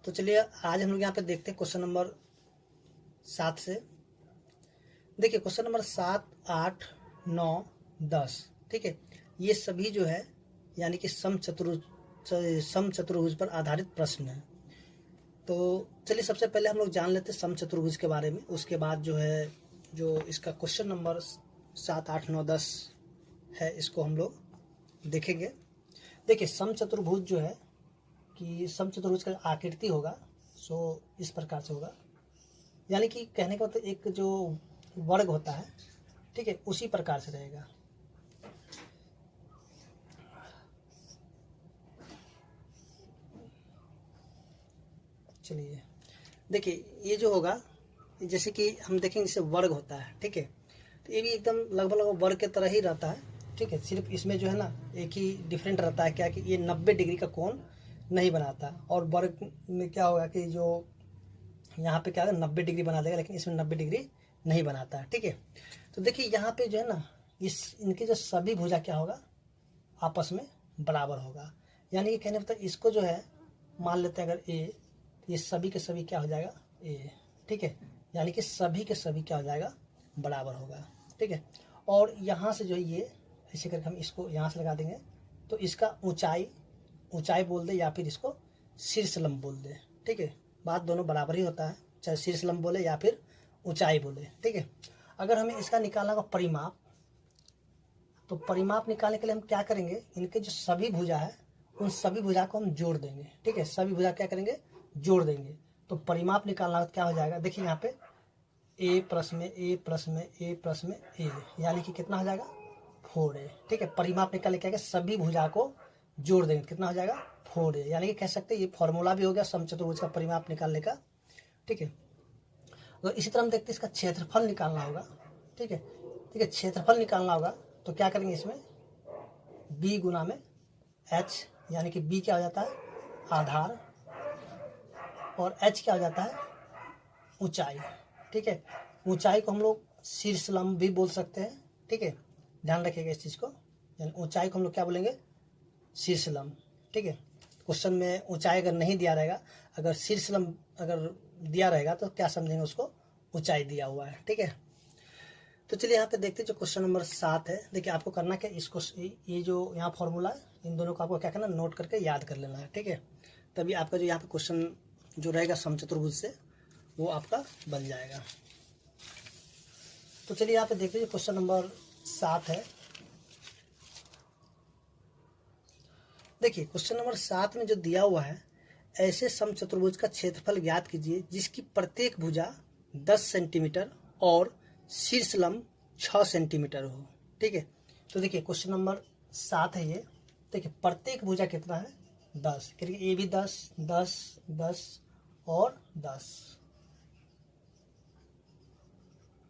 तो चलिए आज हम लोग यहाँ पे देखते हैं क्वेश्चन नंबर 7 से। देखिए क्वेश्चन नंबर 7, 8, 9, 10, ठीक है, ये सभी जो है यानी कि समचतुर्भुज पर आधारित प्रश्न है। तो चलिए सबसे पहले हम लोग जान लेते हैं समचतुर्भुज के बारे में, उसके बाद जो है जो इसका क्वेश्चन नंबर 7, 8, 9, 10 है इसको हम लोग देखेंगे। देखिए समचतुर्भुज जो है कि समचतुर्भुज का आकृति होगा सो इस प्रकार से होगा, यानी कि कहने का मतलब एक जो वर्ग होता है, ठीक है, उसी प्रकार से रहेगा। चलिए देखिए ये जो होगा जैसे कि हम देखेंगे जैसे वर्ग होता है, ठीक है, तो ये भी एकदम लगभग वर्ग के तरह ही रहता है, ठीक है। सिर्फ इसमें जो है ना एक ही डिफरेंट रहता है क्या कि ये 90 डिग्री का कोण नहीं बनाता, और वर्ग में क्या होगा कि जो यहाँ पे क्या है 90 डिग्री बना देगा, लेकिन इसमें 90 डिग्री नहीं बनाता है, ठीक है। तो देखिए यहाँ पे जो है ना इनके जो सभी भुजा क्या होगा आपस में बराबर होगा, यानी कि कहने मतलब इसको जो है मान लेते हैं अगर ए, ये सभी के सभी क्या हो जाएगा ए, ठीक है, यानी कि सभी के सभी क्या हो जाएगा बराबर होगा, ठीक है। और यहाँ से जो है ये ऐसे करके हम इसको यहाँ से लगा देंगे तो इसका ऊंचाई बोल दे या फिर इसको शीर्ष लंब बोल दे, ठीक है, बात दोनों बराबर ही होता है, चाहे शीर्ष लंब बोले या फिर ऊंचाई बोले, ठीक है। अगर हमें इसका निकालना होगा परिमाप, तो परिमाप निकालने के लिए हम क्या करेंगे, इनके जो सभी भुजा है उन सभी भुजा को हम जोड़ देंगे, ठीक है, सभी भुजा क्या करेंगे जोड़ देंगे, तो परिमाप निकालना क्या हो जाएगा। देखिए यहाँ पे ए प्लस में ए प्लस में ए प्लस में ए, यानी कि कितना हो जाएगा 4a, ठीक है। परिमाप निकालने क्या सभी भुजा को जोड़ देंगे, कितना हो जाएगा 4a, यानी कि कह सकते हैं ये फॉर्मूला भी हो गया समचतुर्भुज का परिमाप निकालने का, ठीक है। तो इसी तरह हम देखते हैं इसका क्षेत्रफल निकालना होगा, ठीक है, ठीक है, क्षेत्रफल निकालना होगा तो क्या करेंगे इसमें b गुना में h, यानी कि b क्या हो जाता है आधार और h क्या हो जाता है ऊंचाई, ठीक है। ऊंचाई को हम लोग शीर्ष लंब भी बोल सकते हैं, ठीक है, ध्यान रखिएगा इस चीज को, यानी ऊंचाई को हम लोग क्या बोलेंगे शीर्ष लंब, ठीक है। क्वेश्चन में ऊंचाई अगर नहीं दिया रहेगा, अगर शीर्ष लंब अगर दिया रहेगा तो क्या समझेंगे उसको ऊंचाई दिया हुआ है, ठीक है। तो चलिए यहाँ पे देखते हैं जो क्वेश्चन नंबर 7 है। देखिए आपको करना क्या, इसको ये जो यहाँ फॉर्मूला है इन दोनों को आपको क्या करना नोट करके याद कर लेना है, ठीक है, तभी आपका जो यहाँ पे क्वेश्चन जो रहेगा समचतुर्भुज से वो आपका बन जाएगा। तो चलिए यहाँ पे देखते हैं क्वेश्चन नंबर 7 है। देखिए क्वेश्चन नंबर 7 में जो दिया हुआ है, ऐसे समचतुर्भुज का क्षेत्रफल ज्ञात कीजिए जिसकी प्रत्येक भुजा 10 सेंटीमीटर और शीर्ष लंब 6 सेंटीमीटर हो, ठीक है। तो देखिए क्वेश्चन नंबर 7 है ये, देखिए प्रत्येक भुजा कितना है 10, ये भी 10, 10, 10 और 10,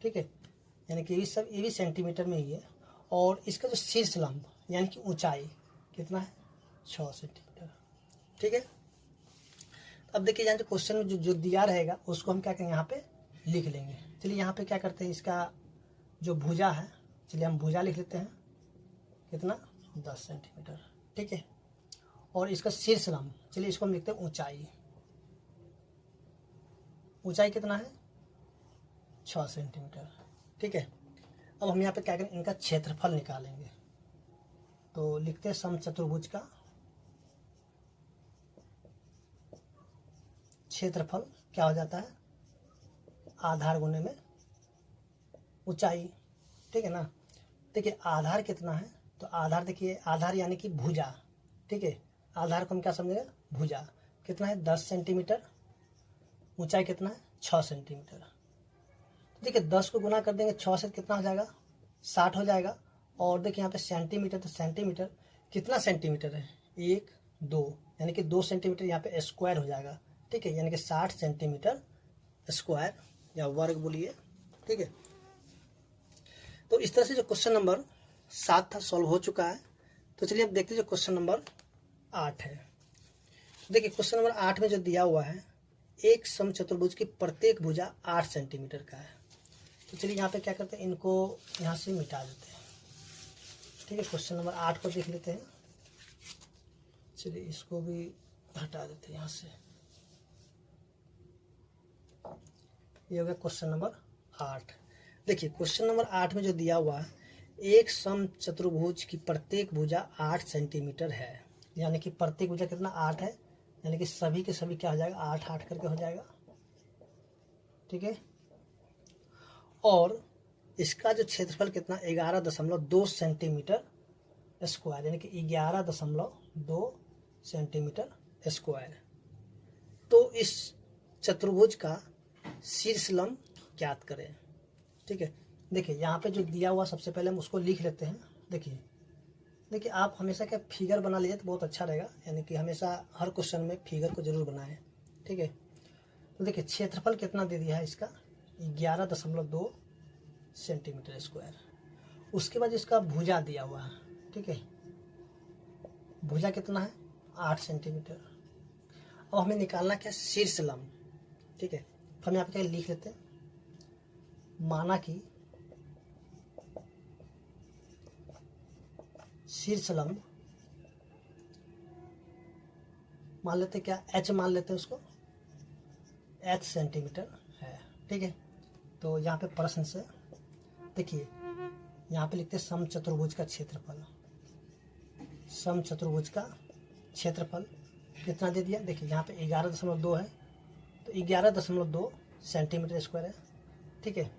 ठीक है, यानी कि ये भी सेंटीमीटर में ही है, और इसका जो शीर्ष लंब यानी कि ऊंचाई कितना है 6 सेंटीमीटर, ठीक है। अब देखिए यहाँ जो क्वेश्चन में जो दिया रहेगा उसको हम क्या करेंगे यहाँ पे लिख लेंगे। चलिए यहाँ पे क्या करते हैं, इसका जो भुजा है, चलिए हम भुजा लिख लेते हैं कितना 10 सेंटीमीटर, ठीक है, और इसका शीर्ष लंब चलिए इसको हम लिखते हैं ऊंचाई कितना है 6 सेंटीमीटर, ठीक है। अब हम यहाँ पे क्या करें इनका क्षेत्रफल निकालेंगे, तो लिखते हैं समचतुर्भुज का क्षेत्रफल क्या हो जाता है आधार गुने में ऊंचाई, ठीक है ना। देखिए आधार कितना है, तो आधार देखिए आधार यानी कि भुजा, ठीक है, आधार को हम क्या समझेंगे भुजा कितना है 10 सेंटीमीटर, ऊंचाई कितना है 6 सेंटीमीटर। तो देखिए 10 को गुना कर देंगे 6 से कितना हो जाएगा 60 हो जाएगा, और देखिए यहाँ पे सेंटीमीटर, तो सेंटीमीटर कितना सेंटीमीटर है 1, 2, यानी कि 2 सेंटीमीटर यहाँ पे स्क्वायर हो जाएगा, ठीक है, यानी कि 60 सेंटीमीटर स्क्वायर या वर्ग बोलिए, ठीक है। तो इस तरह से जो क्वेश्चन नंबर 7 था सॉल्व हो चुका है। तो चलिए अब देखते हैं जो क्वेश्चन नंबर 8 है। देखिए क्वेश्चन नंबर 8 में जो दिया हुआ है, एक समचतुर्भुज की प्रत्येक भुजा 8 सेंटीमीटर का है। तो चलिए यहाँ पे क्या करते हैं इनको यहाँ से मिटा देते हैं, ठीक है। क्वेश्चन नंबर 8 को देख लेते हैं, चलिए इसको भी हटा देते हैं यहाँ से, ये हो गया क्वेश्चन नंबर 8। देखिए क्वेश्चन नंबर 8 में जो दिया हुआ है, एक सम चतुर्भुज की प्रत्येक भुजा 8 सेंटीमीटर है, यानी कि प्रत्येक भुजा कितना 8 है, यानी कि सभी के सभी क्या हो जाएगा 8 8 करके हो जाएगा, ठीक है। और इसका जो क्षेत्रफल कितना 11.2 सेंटीमीटर स्क्वायर, यानी कि 11.2 सेंटीमीटर स्क्वायर। तो इस चतुर्भुज का शीर्ष लंब ज्ञात करें, ठीक है। देखिए यहाँ पे जो दिया हुआ सबसे पहले हम उसको लिख लेते हैं। देखिए आप हमेशा क्या फिगर बना लीजिए तो बहुत अच्छा रहेगा, यानी कि हमेशा हर क्वेश्चन में फिगर को जरूर बनाएं, ठीक है। तो देखिए क्षेत्रफल कितना दे दिया है इसका 11.2 सेंटीमीटर स्क्वायर। उसके बाद इसका भुजा दिया हुआ है, ठीक है। भुजा कितना है 8 सेंटीमीटर। और हमें निकालना क्या शीर्ष लंब, ठीक है। तो हम यहाँ पे क्या लिख लेते हैं, माना कि शीर्ष लंब मान लेते क्या h मान लेते हैं उसको, h सेंटीमीटर है, ठीक है। तो यहाँ पे प्रश्न से देखिए यहाँ पे लिखते हैं सम चतुर्भुज का क्षेत्रफल। सम चतुर्भुज का क्षेत्रफल कितना दे दिया, देखिए यहाँ पे 11.2 है, तो 11.2 सेंटीमीटर स्क्वायर है, ठीक है।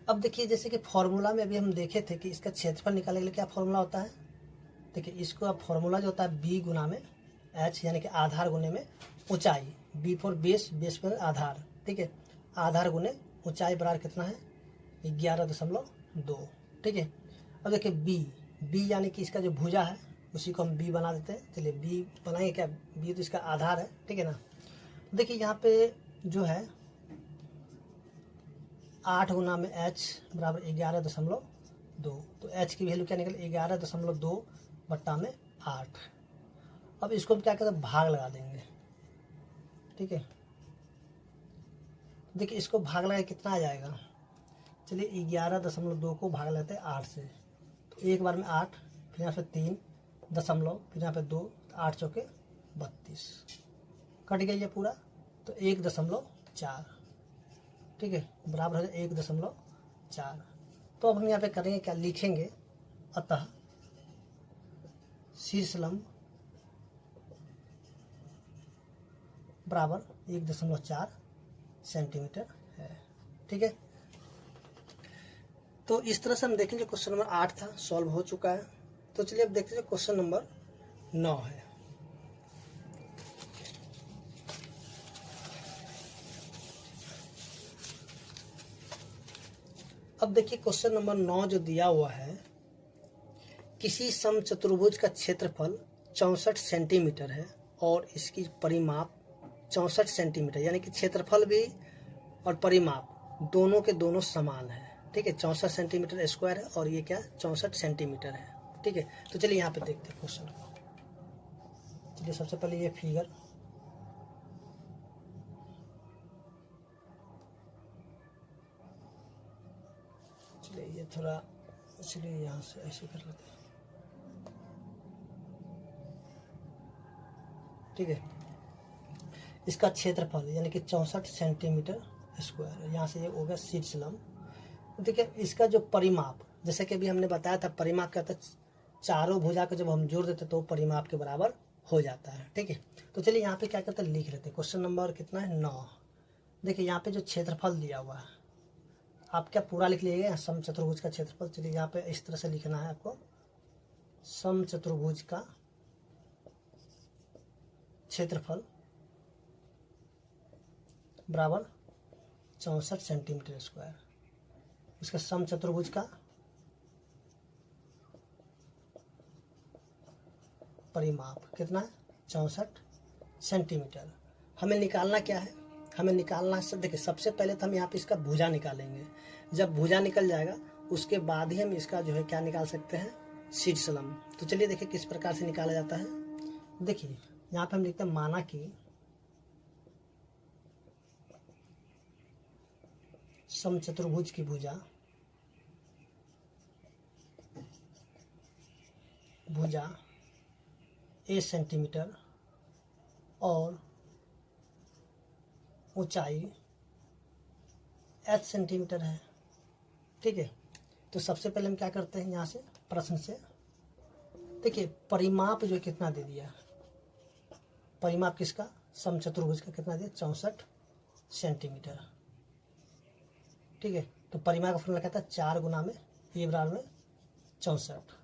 अब देखिए जैसे कि फॉर्मूला में अभी हम देखे थे कि इसका क्षेत्रफल निकालने के लिए क्या फॉर्मूला होता है। देखिए इसको अब फॉर्मूला जो होता है b गुना में h, यानी कि आधार गुने में ऊंचाई, b फॉर बेस, बेस पर आधार, ठीक है। आधार गुने ऊंचाई बराबर कितना है 11.2, ठीक है। अब देखिए b यानी कि इसका जो भुजा है उसी को हम b बना देते हैं। चलिए b बनाएंगे क्या, b तो इसका आधार है, ठीक है ना। देखिए यहाँ पे जो है 8 गुना में h बराबर 11.2, तो h की वैल्यू क्या निकल 11.2 बट्टा में 8। अब इसको हम क्या कहते हैं भाग लगा देंगे, ठीक है। देखिए इसको भाग लगा कितना आ जाएगा, चलिए 11.2 को भाग लेते हैं 8 से, तो एक बार में 8, फिर यहाँ पे 3 दशमलव, फिर यहाँ पे 2, 8 चौके 32, कट गया ये पूरा, तो 1.4, ठीक है, बराबर हो जाए 1.4। तो अब हम यहाँ पे करेंगे क्या, लिखेंगे अतः शीर्ष लंब बराबर 1.4 सेंटीमीटर है, ठीक है। तो इस तरह से हम देखेंगे क्वेश्चन नंबर 8 था, सॉल्व हो चुका है। तो चलिए अब देखते हैं क्वेश्चन नंबर 9 है। अब देखिए क्वेश्चन नंबर 9 जो दिया हुआ है, किसी समचतुर्भुज का क्षेत्रफल 64 सेंटीमीटर है और इसकी परिमाप 64 सेंटीमीटर, यानी कि क्षेत्रफल भी और परिमाप दोनों के दोनों समान है, ठीक है। 64 सेंटीमीटर स्क्वायर है और ये क्या 64 सेंटीमीटर है, ठीक है। तो चलिए यहाँ पे देखते हैं क्वेश्चन को। चलिए सबसे पहले ये फिगर, चलिए ये थोड़ा, चलिए यहाँ से ऐसे कर लेते हैं, ठीक है। इसका क्षेत्रफल यानी कि 64 सेंटीमीटर स्क्वायर, यहाँ से ये हो गया शीर्ष लंब। देखिए इसका जो परिमाप, जैसे कि अभी हमने बताया था परिमाप क्या होता है, चारों भुजा को जब हम जोड़ देते तो परिमाप के बराबर हो जाता है, ठीक है। तो चलिए यहाँ पे क्या करते हैं लिख लेते हैं, क्वेश्चन नंबर कितना है 9। देखिए यहाँ पे जो क्षेत्रफल दिया हुआ है, आप क्या पूरा लिख लीजिएगा समचतुर्भुज का क्षेत्रफल। चलिए यहाँ पे इस तरह से लिखना है आपको, समचतुर्भुज का क्षेत्रफल बराबर 64 सेंटीमीटर स्क्वायर। इसका समचतुर्भुज का परिमाप कितना है 64 सेंटीमीटर। हमें निकालना क्या है, हमें निकालना है, देखिए सबसे पहले तो हम यहाँ पे इसका भुजा निकालेंगे। जब भुजा निकल जाएगा उसके बाद ही हम इसका जो है क्या निकाल सकते हैं शीर्ष लंब। तो चलिए देखिए किस प्रकार से निकाला जाता है। देखिए यहाँ पे हम लिखते हैं माना कि समचतुर्भुज की भुजा a सेंटीमीटर और ऊंचाई h सेंटीमीटर है, ठीक है। तो सबसे पहले हम क्या करते हैं, यहाँ से प्रश्न से देखिए परिमाप जो कितना दे दिया, परिमाप किसका, समचतुर्भुज का कितना दिया, 64 सेंटीमीटर, ठीक है। तो परिमाप का फॉर्मूला कहता है 4 गुना में ए बराबर में 64।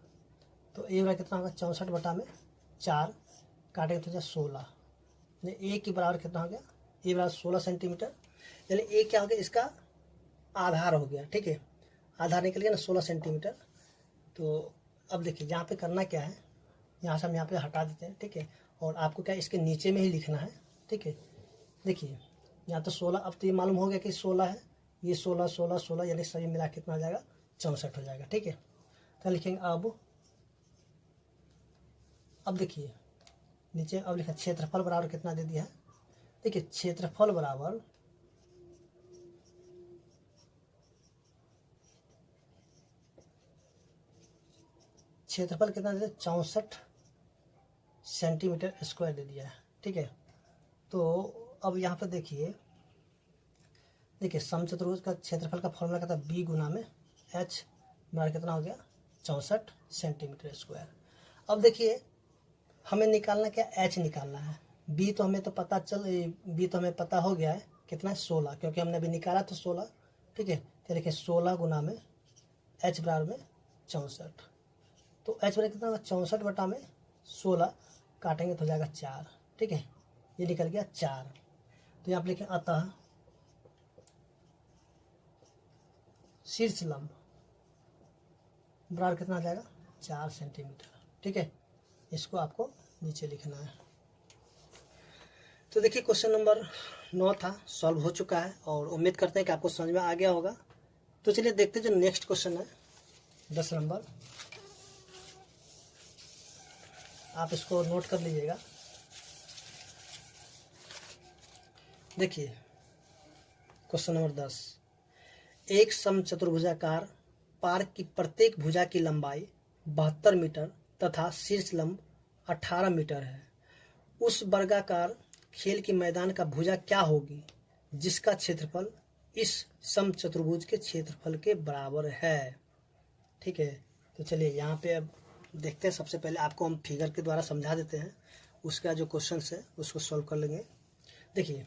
तो ए बराबर कितना होगा, 64 बटा में 4, काटेंगे तो 16, यानी ए के बराबर कितना हो गया, ए बराबर 16 सेंटीमीटर, यानी ए क्या हो गया, इसका आधार हो गया, ठीक है। आधार निकल गया ना 16 सेंटीमीटर। तो अब देखिए यहाँ पे करना क्या है, यहाँ से हम यहाँ पे हटा देते हैं, ठीक है। और आपको क्या इसके नीचे में ही लिखना है, ठीक है। देखिए यहाँ तो 16, अब तो ये मालूम हो गया कि 16 है, ये 16 16 16 यानी सभी मिला के कितना हो जाएगा, 64 हो जाएगा, ठीक है। तो लिखेंगे अब देखिए नीचे अब लिखा क्षेत्रफल बराबर कितना दे दिया है, देखिए क्षेत्रफल बराबर क्षेत्रफल कितना दे दिया, 64 सेंटीमीटर स्क्वायर दे दिया है, ठीक है। तो अब यहाँ पर देखिए समचतुर्भुज का क्षेत्रफल का फॉर्मूला कहता है बी गुना में एच बराबर कितना हो गया, 64 सेंटीमीटर स्क्वायर। अब देखिए हमें निकालना क्या, एच निकालना है। बी तो हमें पता हो गया है कितना है, 16, क्योंकि हमने अभी निकाला तो 16, ठीक है। तो देखिए 16 गुना में एच बराबर में 64, तो एच बराबर कितना होगा, 64 बटा में 16, काटेंगे तो हो जाएगा 4, ठीक है। ये निकल गया 4। तो यहाँ पर लिखें अतः शीर्ष लंब बराबर कितना आ जाएगा, 4 सेंटीमीटर, ठीक है। इसको आपको नीचे लिखना है। तो देखिए क्वेश्चन नंबर 9 था, सॉल्व हो चुका है और उम्मीद करते हैं कि आपको समझ में आ गया होगा। तो चलिए देखते हैं जो नेक्स्ट क्वेश्चन है 10 नंबर, आप इसको नोट कर लीजिएगा। देखिए क्वेश्चन नंबर 10, एक समचतुर्भुजाकार पार्क की प्रत्येक भुजा की लंबाई 72 मीटर तथा शीर्ष लंब 18 मीटर है। उस वर्गाकार खेल के मैदान का भुजा क्या होगी जिसका क्षेत्रफल इस समचतुर्भुज के क्षेत्रफल के बराबर है, ठीक है। तो चलिए यहाँ पे अब देखते हैं। सबसे पहले आपको हम फिगर के द्वारा समझा देते हैं, उसका जो क्वेश्चन है उसको सॉल्व कर लेंगे। देखिए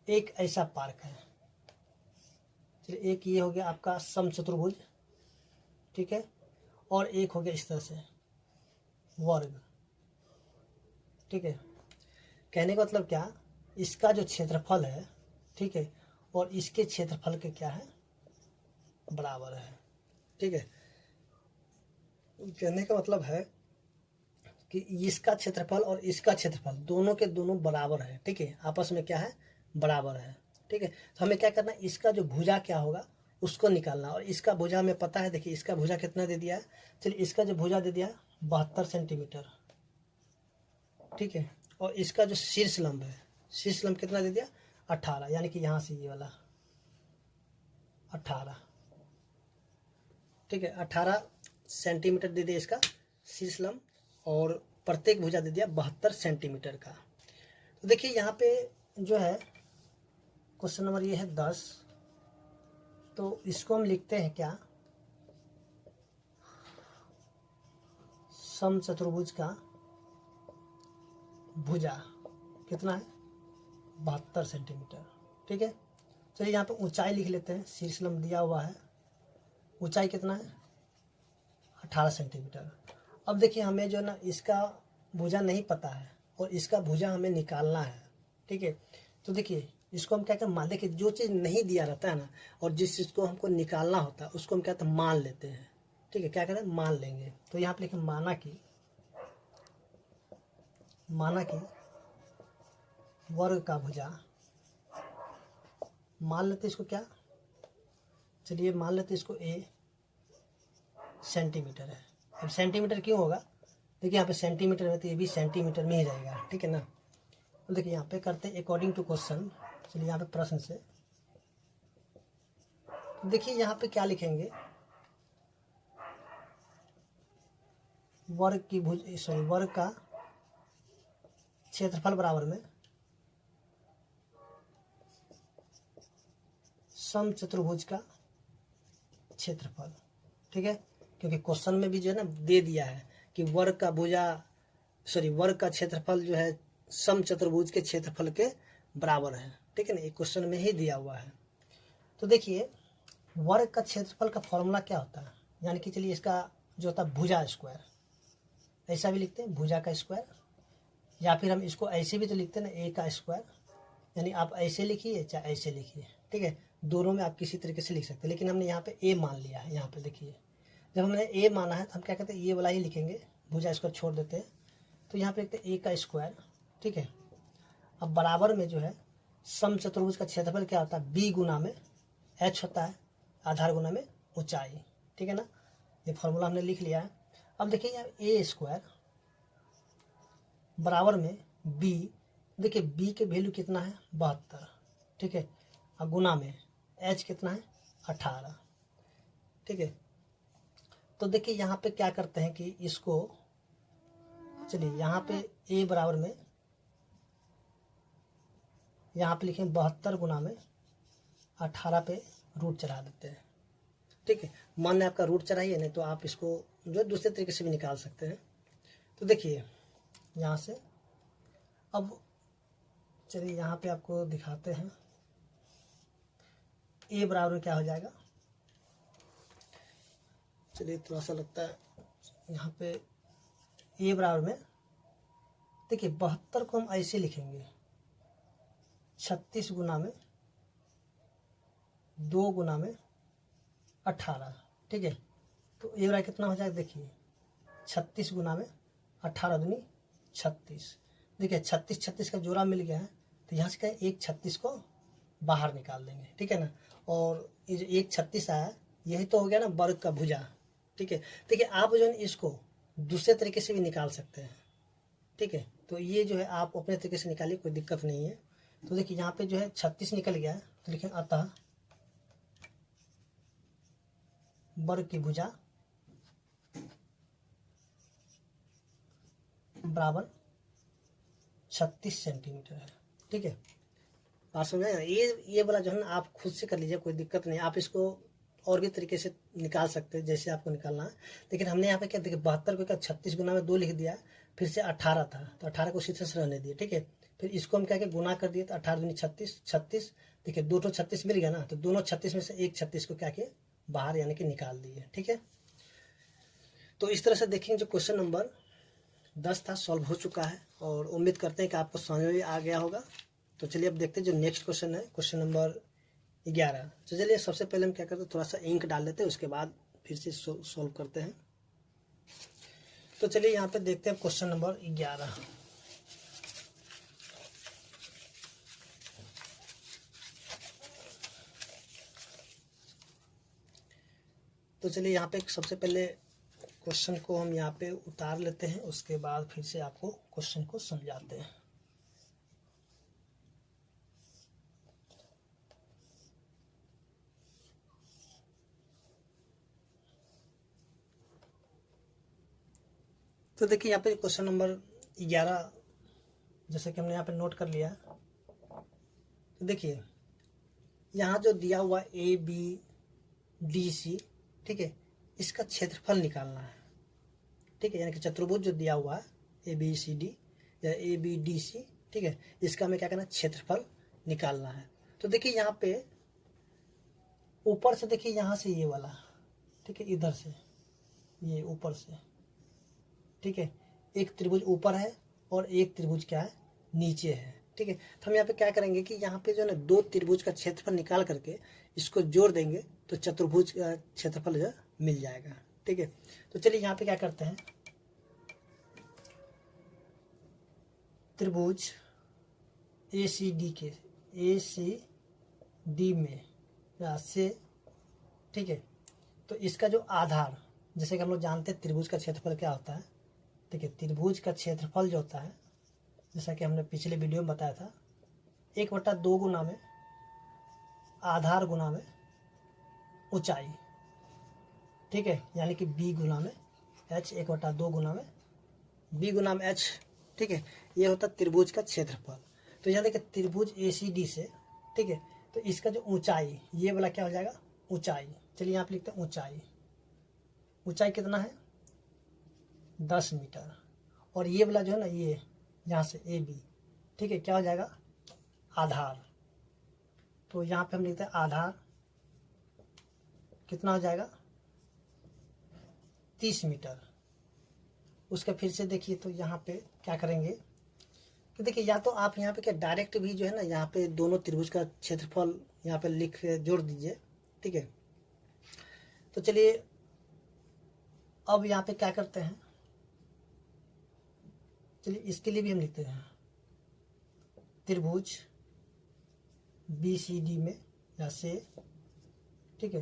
एक ऐसा पार्क है, चलिए एक ये हो गया आपका समचतुर्भुज, ठीक है, और एक हो गया इस तरह से वर्ग, ठीक है। कहने का मतलब क्या, इसका जो क्षेत्रफल है, ठीक है, और इसके क्षेत्रफल के क्या है, बराबर है, ठीक है। कहने का मतलब है कि इसका क्षेत्रफल और इसका क्षेत्रफल दोनों के दोनों बराबर है, ठीक है, आपस में क्या है, बराबर है, ठीक है। तो हमें क्या करना है, इसका जो भुजा क्या होगा उसको निकालना, और इसका भुजा हमें पता है। देखिए इसका भुजा कितना दे दिया है, चलिए इसका जो भुजा दे दिया 72 सेंटीमीटर, ठीक है। और इसका जो शीर्ष लंब है, शीर्ष लंब कितना दे दिया, 18, यानी कि यहाँ से ये वाला 18, ठीक है, 18 सेंटीमीटर दे दिया इसका शीर्ष लंब, और प्रत्येक भुजा दे दिया 72 सेंटीमीटर का। तो देखिए यहाँ पे जो है क्वेश्चन नंबर ये है 10, तो इसको हम लिखते हैं क्या, समचतुर्भुज का भुजा कितना है, 72 सेंटीमीटर, ठीक है। चलिए यहाँ पे ऊंचाई लिख लेते हैं, शीर्ष लंब दिया हुआ है, ऊंचाई कितना है, 18 सेंटीमीटर। अब देखिए हमें जो ना इसका भुजा नहीं पता है और इसका भुजा हमें निकालना है, ठीक है। तो देखिए इसको हम क्या कहते हैं, देखिए जो चीज़ नहीं दिया रहता है ना, और जिस चीज़ को हमको निकालना होता है उसको हम कहते हैं मान लेते हैं, ठीक है। क्या कहते हैं, मान लेंगे। तो यहाँ पे लिखें माना कि वर्ग का भुजा, मान लेते इसको क्या, चलिए मान लेते इसको ए सेंटीमीटर है। अब सेंटीमीटर क्यों होगा, देखिए यहाँ पे सेंटीमीटर है तो ये भी सेंटीमीटर में ही रहेगा, ठीक है ना। तो देखिए यहाँ पे करते हैं अकॉर्डिंग टू क्वेश्चन, चलिए यहाँ पे प्रश्न से देखिए यहाँ पे क्या लिखेंगे, वर्ग का क्षेत्रफल बराबर में समचतुर्भुज का क्षेत्रफल, ठीक है, क्योंकि क्वेश्चन में भी जो है ना दे दिया है कि वर्ग का क्षेत्रफल जो है समचतुर्भुज के क्षेत्रफल के बराबर है, ठीक है ना, एक क्वेश्चन में ही दिया हुआ है। तो देखिए वर्ग का क्षेत्रफल का फॉर्मूला क्या होता है, यानी कि चलिए इसका जो होता है भुजा स्क्वायर, ऐसा भी लिखते हैं भुजा का स्क्वायर, या फिर हम इसको ऐसे भी तो लिखते हैं ना ए का स्क्वायर, यानी आप ऐसे लिखिए चाहे ऐसे लिखिए, ठीक है, दोनों में आप किसी तरीके से लिख सकते हैं, लेकिन हमने यहाँ पे ए मान लिया है। यहाँ पे देखिए जब हमने ए माना है तो हम क्या कहते हैं ये वाला ही लिखेंगे, भुजा स्क्वायर छोड़ देते हैं, तो यहाँ पे लिखते हैं ए का स्क्वायर, ठीक है। अब बराबर में जो है समचतुर्भुज का क्षेत्रफल क्या होता है, बी गुना में एच होता है, आधार गुना में ऊंचाई, ठीक है ना, ये फॉर्मूला हमने लिख लिया है। अब देखिए यार ए स्क्वायर बराबर में बी, देखिए बी के वैल्यू कितना है 72, ठीक है, और गुना में एच कितना है 18, ठीक है। तो देखिए यहाँ पे क्या करते हैं कि इसको, चलिए यहाँ पे ए बराबर में यहाँ पे लिखें 72 गुना में 18 पे रूट चढ़ा देते हैं, ठीक है। मान लें आपका रूट चढ़ाइए, नहीं तो आप इसको जो दूसरे तरीके से भी निकाल सकते हैं। तो देखिए यहाँ से, अब चलिए यहाँ पे आपको दिखाते हैं ए बराबर में क्या हो जाएगा, चलिए थोड़ा सा लगता है यहाँ पे ए बराबर में, देखिए 72 को हम ऐसे लिखेंगे 36 गुना में 2 गुना में 18, ठीक है। तो ए बराबर कितना हो जाएगा, देखिए 36 गुना में 18 दूनी 36, देखिए 36 का जोड़ा मिल गया है, तो यहाँ से क्या है एक 36 को बाहर निकाल देंगे, ठीक है ना, और ये जो एक 36 आया यही तो हो गया ना वर्ग का भुजा, ठीक है। देखिए आप जो है इसको दूसरे तरीके से भी निकाल सकते हैं, ठीक है, तो ये जो है आप अपने तरीके से निकालिए, कोई दिक्कत नहीं है। तो देखिए यहाँ पे जो है 36 निकल गया है, तो लिखें अतः वर्ग की भुजा बराबर 36 सेंटीमीटर है, ठीक है। बात समझ आए ना, ये वाला जो है ना आप खुद से कर लीजिए, कोई दिक्कत नहीं, आप इसको और भी तरीके से निकाल सकते हैं जैसे आपको निकालना है। लेकिन हमने यहाँ पे क्या देखिए 72 को क्या 36 गुना में 2 लिख दिया, फिर से 18 था तो 18 को सीधे से रहने दिए, ठीक है। फिर इसको हम क्या गुना कर दिए, तो 18 दूनी 36, देखिए 2 तो 36 मिल गया ना, तो दोनों 36 में से एक 36 को क्या किए बाहर यानी कि निकाल दिए, ठीक है। तो इस तरह से देखेंगे जो क्वेश्चन नंबर 10 था सॉल्व हो चुका है, और उम्मीद करते हैं कि आपको समझ में आ गया होगा। तो चलिए अब देखते हैं जो नेक्स्ट क्वेश्चन है, क्वेश्चन नंबर 11। तो चलिए सबसे पहले हम क्या करते हैं, थोड़ा सा इंक डाल लेते हैं, उसके बाद फिर से सॉल्व करते हैं। तो चलिए यहाँ पे देखते हैं क्वेश्चन नंबर 11। तो चलिए यहाँ पे सबसे पहले क्वेश्चन को हम यहाँ पे उतार लेते हैं, उसके बाद फिर से आपको क्वेश्चन को समझाते हैं। तो देखिए यहाँ पे क्वेश्चन नंबर 11 जैसे कि हमने यहाँ पे नोट कर लिया। तो देखिए यहाँ जो दिया हुआ ए बी डी सी, ठीक है, इसका क्षेत्रफल निकालना है, ठीक है, यानी कि चतुर्भुज जो दिया हुआ है ए बी सी डी या ए बी डी सी, ठीक है, इसका हमें क्या करना है क्षेत्रफल निकालना है। तो देखिए यहाँ पे ऊपर से देखिए यहाँ से ये वाला, ठीक है, इधर से ये ऊपर से, ठीक है, एक त्रिभुज ऊपर है और एक त्रिभुज क्या है नीचे है, ठीक है। तो हम यहाँ पे क्या करेंगे कि यहाँ पे जो है ना दो त्रिभुज का क्षेत्रफल निकाल करके इसको जोड़ देंगे तो चतुर्भुज का क्षेत्रफल जो मिल जाएगा, ठीक है। तो चलिए यहाँ पे क्या करते हैं, त्रिभुज ए सी डी में या से, ठीक है, तो इसका जो आधार, जैसे कि हम लोग जानते हैं त्रिभुज का क्षेत्रफल क्या होता है, ठीक है, त्रिभुज का क्षेत्रफल जो होता है जैसा कि हमने पिछले वीडियो में बताया था 1/2 गुना में आधार गुना में ऊंचाई, ठीक है, यानी कि बी गुना में एच, 1/2 गुना में बी गुना में एच, ठीक है, ये होता है त्रिभुज का क्षेत्रफल। तो यहाँ देखिए त्रिभुज ए सी डी से, ठीक है, तो इसका जो ऊंचाई, ये वाला क्या हो जाएगा, ऊंचाई। चलिए यहाँ पे लिखते हैं ऊंचाई। ऊंचाई कितना है, 10 मीटर। और ये वाला जो है ना, ये यहाँ से ए बी, ठीक है, क्या हो जाएगा, आधार। तो यहाँ पे हम लिखते हैं आधार कितना हो जाएगा, 30 मीटर। उसका फिर से देखिए, तो यहाँ पे क्या करेंगे कि देखिए, या तो आप यहाँ पे क्या डायरेक्ट भी जो है ना, यहाँ पे दोनों त्रिभुज का क्षेत्रफल यहाँ पे लिख जोड़ दीजिए, ठीक है। तो चलिए अब यहाँ पे क्या करते हैं, चलिए इसके लिए भी हम लिखते हैं त्रिभुज BCD में या से, ठीक है।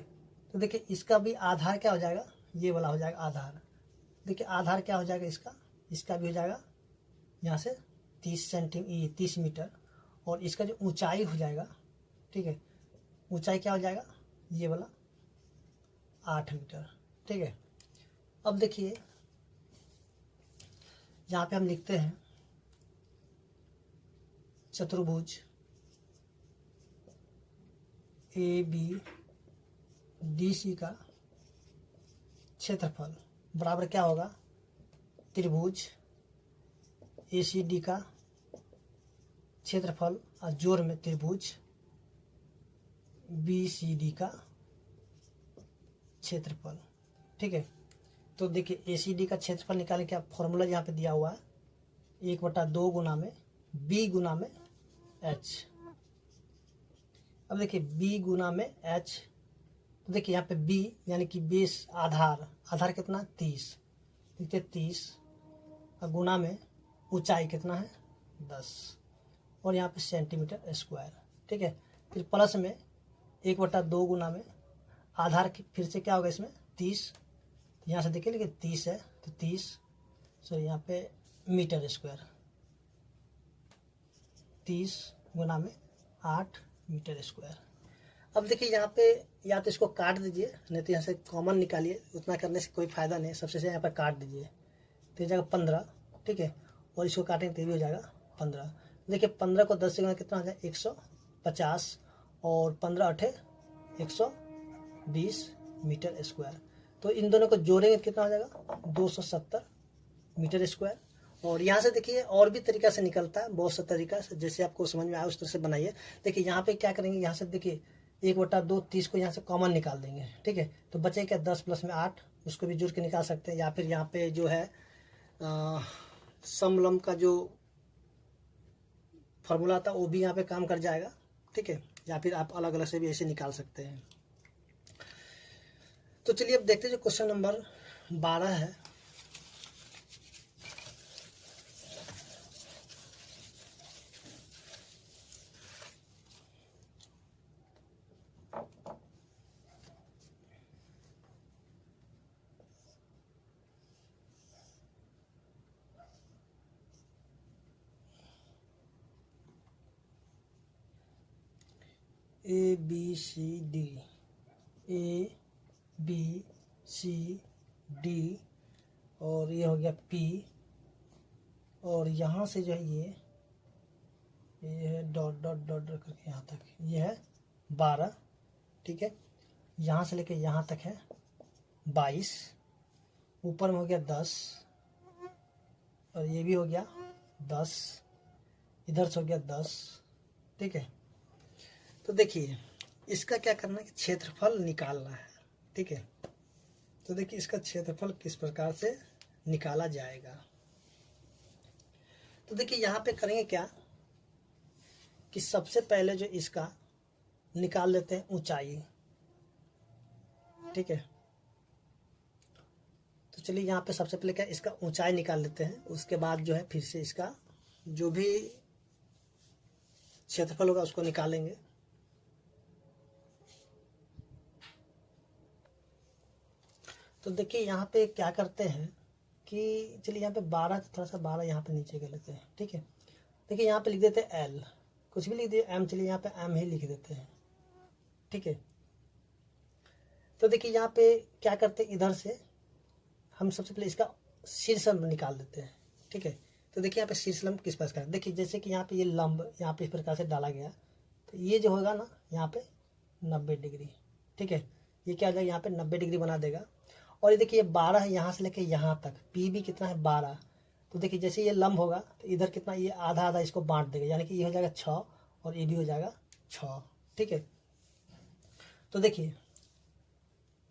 तो देखिए इसका भी आधार क्या हो जाएगा, ये वाला हो जाएगा आधार। देखिए आधार क्या हो जाएगा इसका भी हो जाएगा यहाँ से 30 मीटर। और इसका जो ऊंचाई हो जाएगा, ठीक है, ऊंचाई क्या हो जाएगा, ये वाला 8 मीटर, ठीक है। अब देखिए यहाँ पे हम लिखते हैं चतुर्भुज ABDC का क्षेत्रफल बराबर क्या होगा, त्रिभुज ACD का क्षेत्रफल और जोड़ में त्रिभुज BCD का क्षेत्रफल, ठीक है। तो देखिए ACD का क्षेत्रफल निकालने का फॉर्मूला यहाँ पे दिया हुआ है, 1/2 गुना में B गुना में H। अब देखिए B गुना में H, तो देखिए यहाँ पे B यानी कि बेस आधार कितना 30, देखिए 30 और गुना में ऊंचाई कितना है 10 और यहाँ पे सेंटीमीटर स्क्वायर, ठीक है। फिर प्लस में 1/2 गुना में आधार की फिर से क्या होगा इसमें 30, यहाँ से देखिए लेकिन 30 है तो 30 सो यहाँ पे मीटर स्क्वायर, 30 गुना में 8 मीटर स्क्वायर। अब देखिए यहाँ पे या तो इसको काट दीजिए, नहीं तो यहाँ से कॉमन निकालिए, उतना करने से कोई फायदा नहीं, सबसे से यहाँ पर काट दीजिए तो ये जाएगा 15, ठीक है। और इसको काटेंगे तो ये भी हो जाएगा 15। देखिए 15 को 10 से गुना कितना हो जाएगा 150 और 15 8 120 मीटर स्क्वायर। तो इन दोनों को जोड़ेंगे कितना हो जाएगा 270 मीटर स्क्वायर। और यहाँ से देखिए और भी तरीका से निकलता है, बहुत सा तरीका से, जैसे आपको समझ में आए उस तरह से बनाइए। देखिए यहाँ पे क्या करेंगे, यहाँ से देखिए 1/2 30 को यहाँ से कॉमन निकाल देंगे, ठीक है। तो बचे क्या 10 प्लस में 8, उसको भी जोड़ के निकाल सकते हैं, या फिर यहाँ पे जो है समलंब का जो फॉर्मूला था वो भी यहाँ पे काम कर जाएगा, ठीक है। या फिर आप अलग अलग से भी ऐसे निकाल सकते हैं। तो चलिए अब देखते हैं जो क्वेश्चन नंबर 12 है। ABCD और ये हो गया P, और यहाँ से जो है ये है डॉट डॉट डॉट डॉट करके यहाँ तक, ये है 12, ठीक है। यहाँ से लेके यहाँ तक है 22, ऊपर में हो गया 10 और ये भी हो गया 10, इधर से हो गया 10, ठीक है। तो देखिए इसका क्या करना है कि क्षेत्रफल निकालना है, ठीक है। तो देखिए इसका क्षेत्रफल किस प्रकार से निकाला जाएगा। तो देखिए यहाँ पे करेंगे क्या कि सबसे पहले जो इसका निकाल लेते हैं ऊंचाई, ठीक है। तो चलिए यहाँ पे सबसे पहले क्या इसका ऊंचाई निकाल लेते हैं, उसके बाद जो है फिर से इसका जो भी क्षेत्रफल होगा उसको निकालेंगे। तो देखिए यहाँ पे क्या करते हैं कि चलिए यहाँ पे 12, थोड़ा सा 12 यहाँ पे नीचे कर लेते हैं, ठीक है। देखिए यहाँ पे लिख देते हैं L, कुछ भी लिख दिए M, चलिए यहाँ पे M ही लिख देते हैं, ठीक है। तो देखिए यहाँ पे क्या करते हैं, इधर से हम सबसे पहले इसका शीर्षलंब निकाल देते हैं, ठीक है। तो देखिए यहाँ पे शीर्षलंब किस प्रकार, देखिए जैसे कि यहाँ पे ये लंब यहाँ पे इस प्रकार से डाला गया, तो ये जो होगा ना यहाँ पे 90 डिग्री, ठीक है। ये क्या हो जाएगा, यहाँ पे 90 डिग्री बना देगा। और ये देखिए 12 है यहाँ से लेके यहाँ तक, पी भी कितना है 12। तो देखिए जैसे ये लंब होगा तो इधर कितना, ये आधा आधा इसको बांट देगा, यानी कि ये हो जाएगा 6 और ये भी हो जाएगा 6, ठीक है। तो देखिए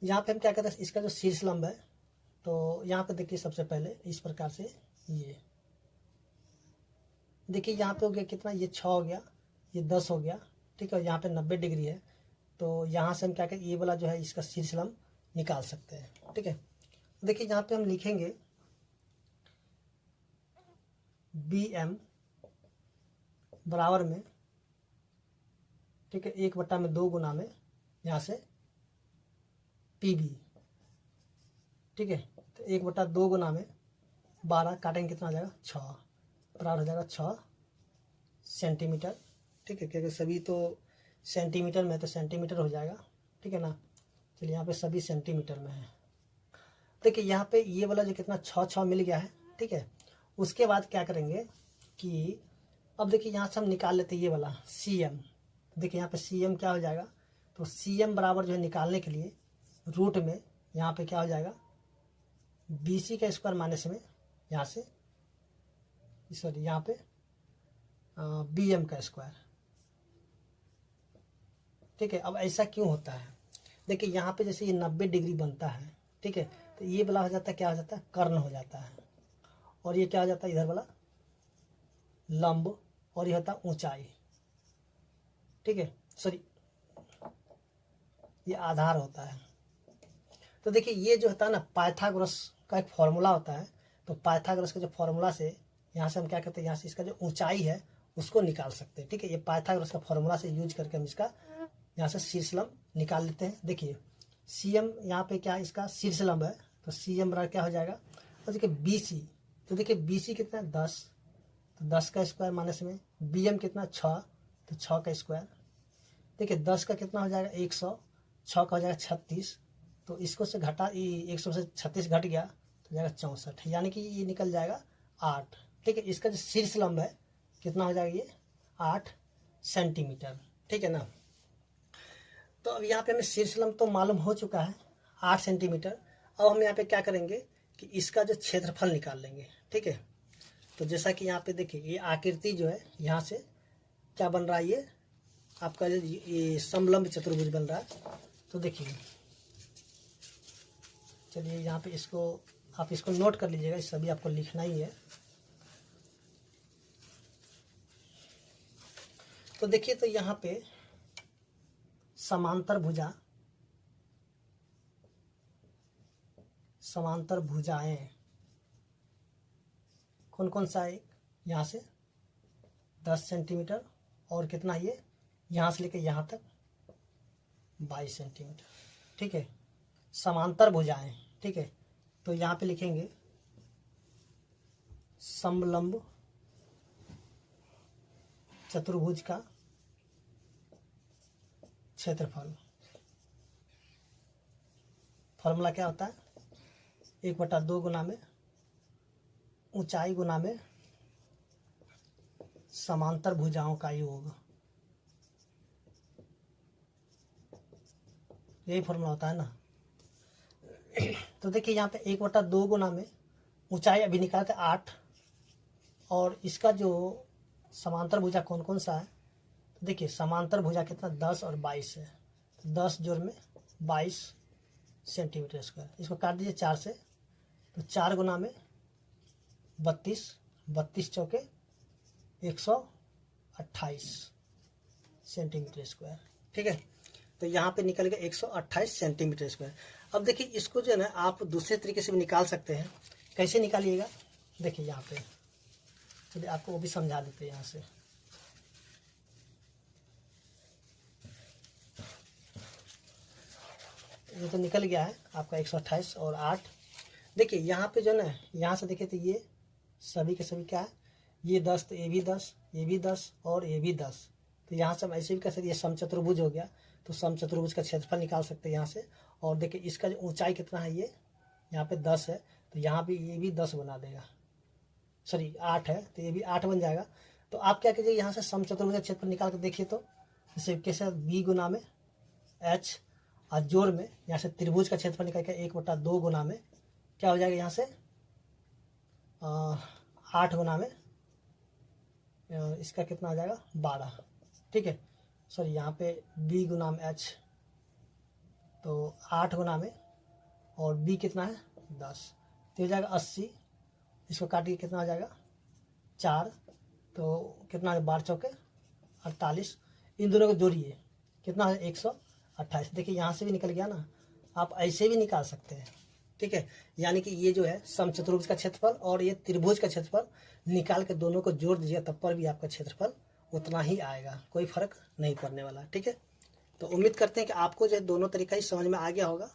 यहाँ पे हम क्या कहते हैं, इसका जो शीर्ष लंब है, तो यहाँ पे देखिए सबसे पहले इस प्रकार से ये देखिए यहाँ पे हो गया कितना, ये 6 हो गया, ये 10 हो गया, ठीक है। यहाँ पे 90 डिग्री है, तो यहाँ से हम क्या करें, ये वाला जो है इसका शीर्ष लंब निकाल सकते हैं, ठीक है। देखिए यहाँ पे हम लिखेंगे BM बराबर में, ठीक है, 1/2 गुना में यहाँ से PB, ठीक है। तो 1/2 गुना में 12 काटेंगे कितना आ जाएगा 6, बराबर हो जाएगा 6 सेंटीमीटर, ठीक है। क्योंकि सभी तो सेंटीमीटर में, तो सेंटीमीटर हो जाएगा, ठीक है ना। चलिए यहाँ पे सभी सेंटीमीटर में है। देखिए यहाँ पे ये वाला जो कितना 6 मिल गया है, ठीक है। उसके बाद क्या करेंगे कि अब देखिए यहाँ से हम निकाल लेते हैं ये वाला CM। देखिए यहाँ पे CM क्या हो जाएगा, तो CM बराबर जो है निकालने के लिए रूट में यहाँ पे क्या हो जाएगा, BC का स्क्वायर माइनस में यहाँ से, सॉरी यहाँ पे BM का स्क्वायर, ठीक है। अब ऐसा क्यों होता है, देखिए यहाँ पे जैसे ये 90 डिग्री बनता है, ठीक है। तो ये वाला हो जाता है, क्या हो जाता है, कर्ण हो जाता है। और ये क्या हो जाता है, इधर वाला लंब, और ये होता है ऊंचाई, ठीक है। सॉरी ये आधार होता है। तो देखिए ये जो होता है ना, पाइथागोरस का एक फॉर्मूला होता है। तो पाइथागोरस के जो फॉर्मूला से यहाँ से हम क्या करते हैं, यहाँ से इसका जो ऊंचाई है उसको निकाल सकते हैं, ठीक है। ये पाइथागोरस का फॉर्मूला से यूज करके हम इसका यहाँ से शीर्ष लंब निकाल लेते हैं। देखिए CM यहाँ पे क्या इसका शीर्ष लंब है, तो CM बराबर क्या हो जाएगा, और देखिए BC, तो देखिए BC कितना है 10, तो 10 का स्क्वायर माइनस में BM कितना 6, तो 6 का स्क्वायर, देखिए 10 का कितना हो जाएगा 100, 6 का हो जाएगा 36, तो इसको से घटा 100 से 36 घट गया तो जाएगा 64, यानी कि ये निकल जाएगा 8, ठीक है। इसका जो शीर्ष लंब है कितना हो जाएगा, ये 8 सेंटीमीटर, ठीक है ना। तो अब यहाँ पे हमें शीर्ष लंब तो मालूम हो चुका है 8 सेंटीमीटर। अब हम यहाँ पे क्या करेंगे कि इसका जो क्षेत्रफल निकाल लेंगे, ठीक है। तो जैसा कि यहाँ पे देखिए ये आकृति जो है यहाँ से क्या बन रहा है, ये आपका जो ये समलंब चतुर्भुज बन रहा है। तो देखिए चलिए यहाँ पे इसको आप इसको नोट कर लीजिएगा, इस सभी आपको लिखना ही है। तो देखिए तो यहाँ पे समांतर भुजाएं कौन कौन सा है, यहाँ से 10 सेंटीमीटर, और कितना ये यहाँ से लेकर यहाँ तक 22 सेंटीमीटर, ठीक है। समांतर भुजाएं, ठीक है। तो यहाँ पे लिखेंगे समलंब चतुर्भुज का क्षेत्रफल, फॉर्मूला क्या होता है, 1/2 गुना में ऊंचाई गुना में समांतर भुजाओं का योग, यही फॉर्मूला होता है ना। तो देखिए यहाँ पे 1/2 गुना में ऊंचाई अभी निकालते 8, और इसका जो समांतर भुजा कौन कौन सा है, तो देखिए समांतर भुजा कितना 10 और 22 है, तो 10 जोड़ में 22 सेंटीमीटर स्क्वायर। इसको काट दीजिए 4 से, तो 4 गुना में 32, 32 चौके 128 सेंटीमीटर स्क्वायर, ठीक है। तो यहाँ पे निकल गया 128 सेंटीमीटर स्क्वायर। अब देखिए इसको जो है ना आप दूसरे तरीके से भी निकाल सकते हैं। कैसे निकालिएगा, देखिए यहाँ पे चलिए आपको वो भी समझा देते हैं। यहाँ से ये तो निकल गया है आपका 128 और 8। देखिए यहाँ पे जो है ना, यहाँ से देखिए तो ये सभी के सभी क्या है, ये 10, तो ये भी 10, ये भी 10 और ये भी 10। तो यहाँ से हम ऐसे भी कर सकते, ये समचतुर्भुज हो गया, तो समचतुर्भुज का क्षेत्रफल निकाल सकते हैं यहाँ से। और देखिए इसका जो ऊंचाई कितना है, ये यहाँ पे 10 है, तो यहाँ भी ये भी 10 बना देगा, सॉरी 8 है, तो ये भी 8 बन जाएगा। तो आप क्या कीजिए, यहाँ से समचतुर्भुज का क्षेत्रफल निकाल कर देखिए, तो जैसे कैसे बी गुना में एच और जोड़ में यहाँ से त्रिभुज का क्षेत्रफल निकल के 1/2 गुना में क्या हो जाएगा, यहाँ से 8 गुना में इसका कितना आ जाएगा 12, ठीक है। सॉरी यहाँ पे बी गुना में एच तो 8 गुना में और बी कितना है 10, तो हो जाएगा 80। इसको काटिए कितना आ जाएगा 4, तो कितना है 12 चौके 48। इन दोनों को जोड़िए कितना है 128। देखिए यहाँ से भी निकल गया ना, आप ऐसे भी निकाल सकते हैं, ठीक है। यानी कि ये जो है समचतुर्भुज का क्षेत्रफल और ये त्रिभुज का क्षेत्रफल निकाल के दोनों को जोड़ दीजिए, तब पर भी आपका क्षेत्रफल उतना ही आएगा, कोई फर्क नहीं पड़ने वाला, ठीक है। तो उम्मीद करते हैं कि आपको जो है दोनों तरीका ही समझ में आ गया होगा।